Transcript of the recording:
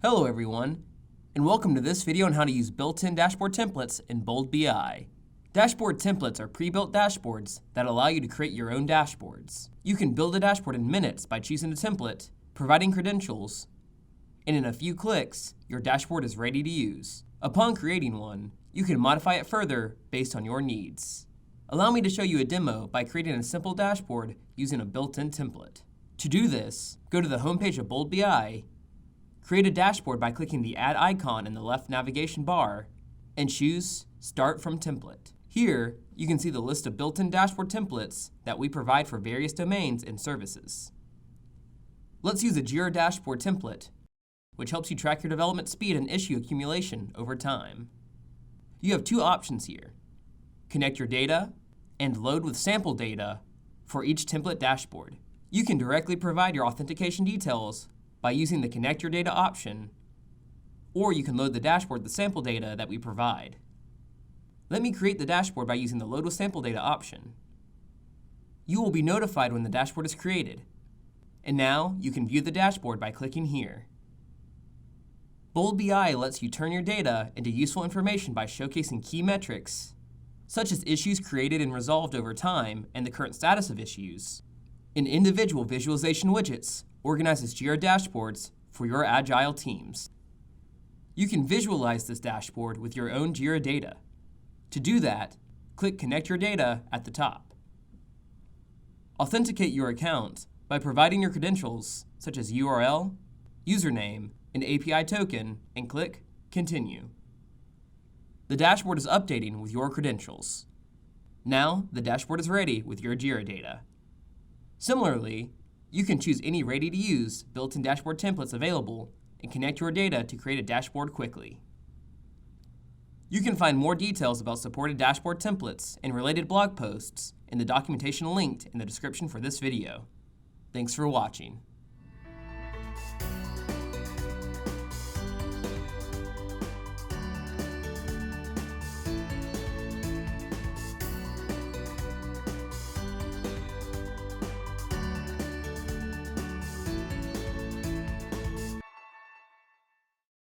Hello everyone, and welcome to this video on how to use built-in dashboard templates in Bold BI. Dashboard templates are pre-built dashboards that allow you to create your own dashboards. You can build a dashboard in minutes by choosing a template, providing credentials, and in a few clicks, your dashboard is ready to use. Upon creating one, you can modify it further based on your needs. Allow me to show you a demo by creating a simple dashboard using a built-in template. To do this, go to the homepage of Bold BI, create a dashboard by clicking the Add icon in the left navigation bar, and choose Start from Template. Here, you can see the list of built-in dashboard templates that we provide for various domains and services. Let's use a Jira dashboard template, which helps you track your development speed and issue accumulation over time. You have two options here: connect your data and load with sample data for each template dashboard. You can directly provide your authentication details by using the Connect Your Data option, or you can load the dashboard with the sample data that we provide. Let me create the dashboard by using the Load with Sample Data option. You will be notified when the dashboard is created, and now you can view the dashboard by clicking here. Bold BI lets you turn your data into useful information by showcasing key metrics, such as issues created and resolved over time and the current status of issues. An individual visualization widgets organizes Jira dashboards for your agile teams. You can visualize this dashboard with your own Jira data. To do that, click Connect Your Data at the top. Authenticate your account by providing your credentials such as URL, username, and API token, and click Continue. The dashboard is updating with your credentials. Now, the dashboard is ready with your Jira data. Similarly, you can choose any ready-to-use built-in dashboard templates available and connect your data to create a dashboard quickly. You can find more details about supported dashboard templates and related blog posts in the documentation linked in the description for this video. Thanks for watching.